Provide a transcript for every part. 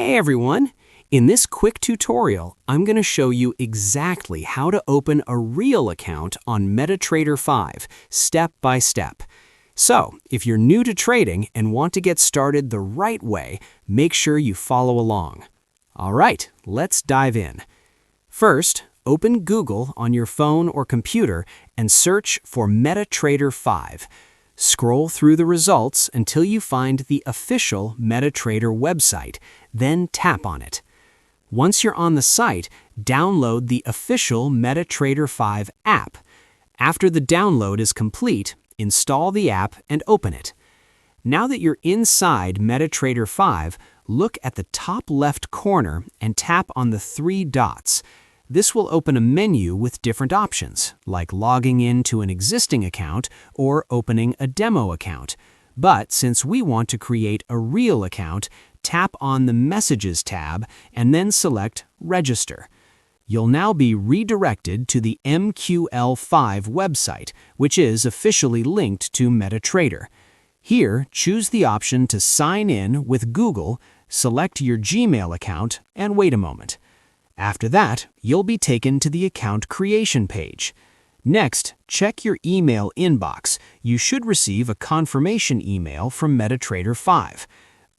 Hey everyone! In this quick tutorial, I'm going to show you exactly how to open a real account on MetaTrader 5, step by step. So, if you're new to trading and want to get started the right way, make sure you follow along. Alright, let's dive in. First, open Google on your phone or computer and search for MetaTrader 5. Scroll through the results until you find the official MetaTrader website, then tap on it. Once you're on the site, download the official MetaTrader 5 app. After the download is complete, install the app and open it. Now that you're inside MetaTrader 5, look at the top left corner and tap on the three dots. This will open a menu with different options, like logging into an existing account or opening a demo account. But since we want to create a real account, tap on the Messages tab and then select Register. You'll now be redirected to the MQL5 website, which is officially linked to MetaTrader. Here, choose the option to sign in with Google, select your Gmail account, and wait a moment. After that, you'll be taken to the account creation page. Next, check your email inbox. You should receive a confirmation email from MetaTrader 5.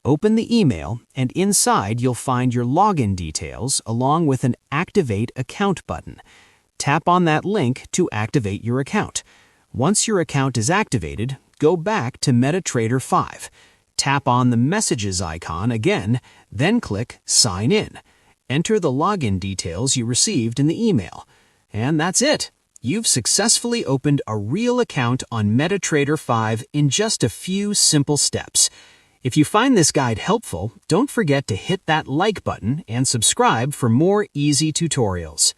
Open the email, and inside you'll find your login details along with an Activate Account button. Tap on that link to activate your account. Once your account is activated, go back to MetaTrader 5. Tap on the Messages icon again, then click Sign In. Enter the login details you received in the email. And that's it! You've successfully opened a real account on MetaTrader 5 in just a few simple steps. If you find this guide helpful, don't forget to hit that like button and subscribe for more easy tutorials.